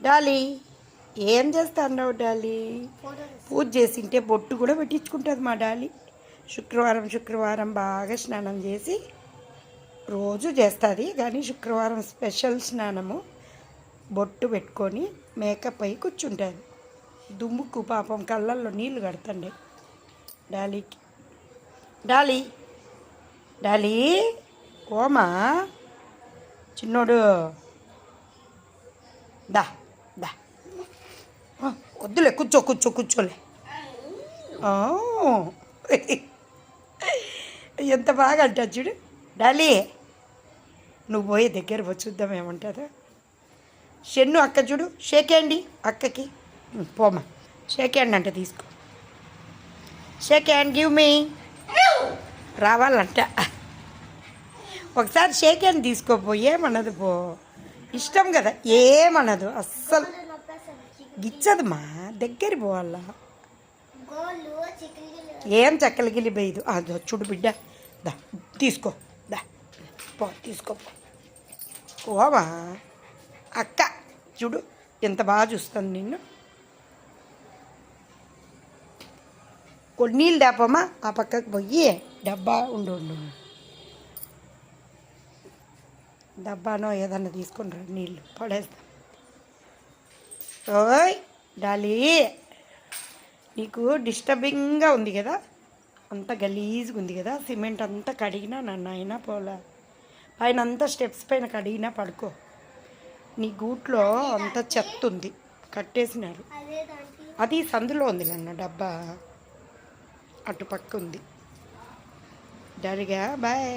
Dolly ఏం చేస్తావు Dolly? పూజ చేసింటే బొట్టు కూడా పెట్టించుకుంటుంది మా డాలీ. శుక్రవారం బాగా స్నానం చేసి రోజు చేస్తుంది, కానీ శుక్రవారం స్పెషల్ స్నానము. బొట్టు పెట్టుకొని మేకప్ అయి కూర్చుంటుంది. దుమ్ముకు పాపం కళ్ళల్లో నీళ్లు కడతండి డాలీకి. డాలీ డాలీ ఓమా చిన్నోడు దా దా వద్దులే, కూర్చోలే. ఎంత బాగా అంటారు చూడు డాలీ. నువ్వు పోయే దగ్గర చూద్దాం ఏమంటారా. షెన్ను అక్క చూడు, షేక్ హ్యాండ్ అక్కకి. పోమా షేక్ హ్యాండ్ అంటే తీసుకో. Shake hand give me. రావాలంట. ఒకసారి షేక్ హ్యాండ్ తీసుకోపో, ఏమన్నది పో. ఇష్టం కదా, ఏమన్నదు అస్సలు. గిచ్చదమ్మా, దగ్గర పోవాలా. ఏం చెక్కలు గిలిపోయేదు. అది చూడు బిడ్డ, దా తీసుకో, దా పో తీసుకోపో. ఓమా అక్క చూడు ఎంత బాగా చూస్తాను నిన్ను. కొన్ని నీళ్ళు దాపమ్మా, ఆ పక్కకు పోయి డబ్బా ఉండు డబ్బానో ఏదన్నా తీసుకొని రా, నీళ్ళు పడేస్తా. ఓయ్ డాలీ, నీకు డిస్టర్బింగ్గా ఉంది కదా, అంత గలీజ్గా ఉంది కదా. సిమెంట్ అంతా కడిగినా నన్ను అయినా పోలా, పైన అంతా స్టెప్స్ పైన కడిగినా పడుకో. నీ గూట్లో అంత చెత్త ఉంది, కట్టేసినారు. అది సందులో ఉంది నన్ను డబ్బా, అటుపక్క ఉంది. డాడీగా బాయ్.